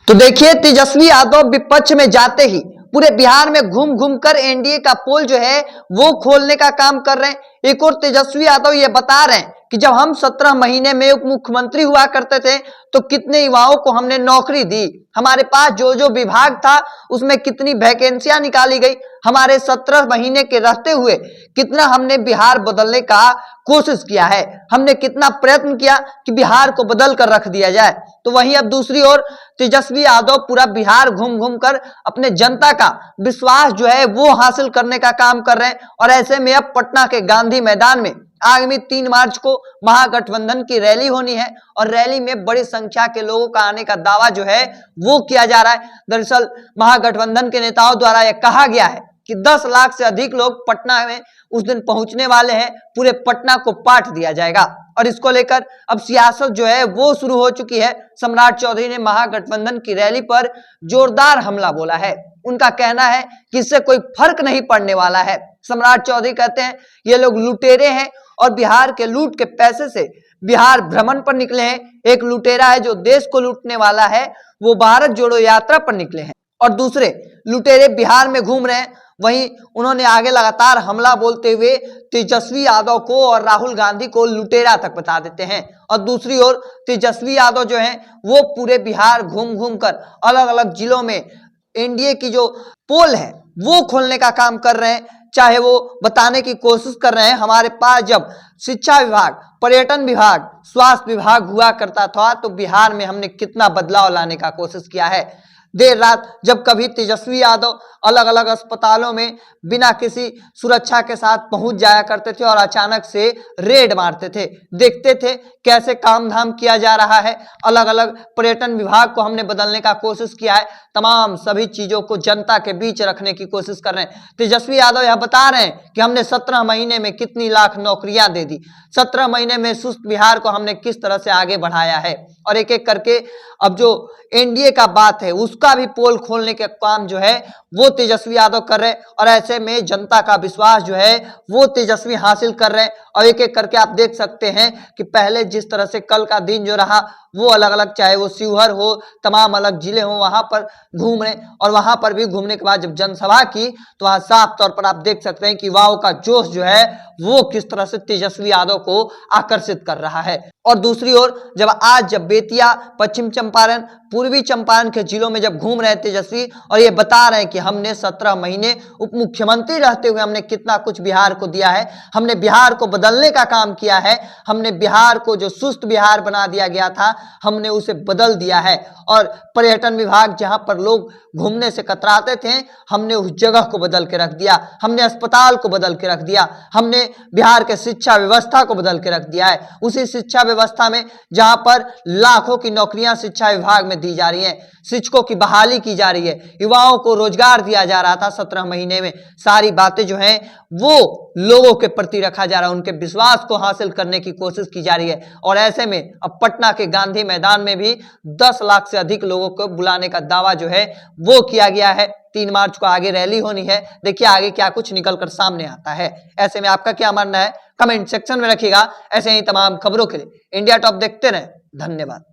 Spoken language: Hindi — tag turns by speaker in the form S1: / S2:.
S1: तो देखिए, तेजस्वी यादव विपक्ष में जाते ही पूरे बिहार में घूम घूम कर एनडीए का पोल जो है वो खोलने का काम कर रहे हैं। एक और तेजस्वी यादव ये बता रहे हैं कि जब हम 17 महीने में उप मुख्यमंत्री हुआ करते थे तो कितने युवाओं को हमने नौकरी दी, हमारे पास जो जो विभाग था उसमें कितनी वैकेंसियां निकाली गई, हमारे 17 महीने के रहते हुए कितना हमने बिहार बदलने का कोशिश किया है, हमने कितना प्रयत्न किया कि बिहार को बदल कर रख दिया जाए। तो वहीं अब दूसरी ओर तेजस्वी यादव पूरा बिहार घूम घूम कर अपने जनता का विश्वास जो है वो हासिल करने का काम कर रहे हैं। और ऐसे में अब पटना के गांधी मैदान में आगामी 3 मार्च को महागठबंधन की रैली होनी है और रैली में बड़ी संख्या के लोगों का आने का दावा जो है वो किया जा रहा है। दरअसल महागठबंधन के नेताओं द्वारा यह कहा गया है कि 10 लाख से अधिक लोग पटना में उस दिन पहुंचने वाले हैं, पूरे पटना को पाट दिया जाएगा। और इसको लेकर अब सियासत जो है वो शुरू हो चुकी है। सम्राट चौधरी ने महागठबंधन की रैली पर जोरदार हमला बोला है। उनका कहना है कि इससे कोई फर्क नहीं पड़ने वाला है। सम्राट चौधरी कहते हैं ये लोग लुटेरे हैं और बिहार के लूट के पैसे से बिहार भ्रमण पर निकले हैं। एक लुटेरा है जो देश को लूटने वाला है, वो भारत जोड़ो यात्रा पर निकले हैं और दूसरे लुटेरे बिहार में घूम रहे हैं। वहीं उन्होंने आगे लगातार हमला बोलते हुए तेजस्वी यादव को और राहुल गांधी को लुटेरा तक बता देते हैं। और दूसरी ओर तेजस्वी यादव जो हैं वो पूरे बिहार घूम घूम कर अलग अलग जिलों में एनडीए की जो पोल है वो खोलने का काम कर रहे हैं। चाहे वो बताने की कोशिश कर रहे हैं हमारे पास जब शिक्षा विभाग, पर्यटन विभाग, स्वास्थ्य विभाग हुआ करता था तो बिहार में हमने कितना बदलाव लाने का कोशिश किया है। देर रात जब कभी तेजस्वी यादव अलग अलग अस्पतालों में बिना किसी सुरक्षा के साथ पहुंच जाया करते थे और अचानक से रेड मारते थे, देखते थे कैसे काम धाम किया जा रहा है। अलग अलग पर्यटन विभाग को हमने बदलने का कोशिश किया है, तमाम सभी चीजों को जनता के बीच रखने की कोशिश कर रहे हैं। तेजस्वी यादव यह बता रहे हैं कि हमने 17 महीने में कितनी लाख नौकरियां दे दी, 17 महीने में सुस्त बिहार को हमने किस तरह से आगे बढ़ाया है। और एक एक करके अब जो एनडीए का बात है उसका भी पोल खोलने का काम जो है वो तेजस्वी यादव कर रहे हैं। और ऐसे में जनता का विश्वास जो है वो तेजस्वी हासिल कर रहे हैं। और एक एक करके आप देख सकते हैं कि पहले जिस तरह से कल का दिन जो रहा वो अलग अलग, चाहे वो शिवहर हो, तमाम अलग जिले हो, वहां पर घूम रहे। और वहां पर भी घूमने के बाद जब जनसभा की तो वहां साफ तौर पर आप देख सकते हैं कि युवाओं का जोश जो है वो किस तरह से तेजस्वी यादव को आकर्षित कर रहा है। और दूसरी ओर जब बेतिया, पश्चिम चंपारण, पूर्वी चंपारण के जिलों में जब घूम रहे तेजस्वी और ये बता रहे हैं कि हमने 17 महीने उप मुख्यमंत्री रहते हुए हमने कितना कुछ बिहार को दिया है, हमने बिहार को बदलने का काम किया है, हमने बिहार को जो सुस्त बिहार बना दिया गया था हमने उसे बदल दिया है। और पर्यटन विभाग जहां पर लोग घूमने से कतराते थे हमने उस जगह को बदल के रख दिया, हमने अस्पताल को बदल के रख दिया, हमने बिहार के शिक्षा व्यवस्था को बदल के रख दिया है। उसी शिक्षा व्यवस्था में जहां पर लाखों की नौकरियां शिक्षा विभाग में दी जा रही हैं, शिक्षकों की बहाली की जा रही है, युवाओं को रोजगार दिया जा रहा था 17 महीने में, सारी बातें जो हैं वो लोगों के प्रति रखा जा रहा है, उनके विश्वास को हासिल करने की कोशिश की जा रही है। और ऐसे में अब पटना के गांधी मैदान में भी 10 लाख से अधिक लोगों को बुलाने का दावा जो है वो किया गया है। 3 मार्च को आगे रैली होनी है, देखिए आगे क्या कुछ निकल कर सामने आता है। ऐसे में आपका क्या मानना है कमेंट सेक्शन में रखिएगा। ऐसे ही तमाम खबरों के लिए इंडिया टॉप देखते रहें। धन्यवाद।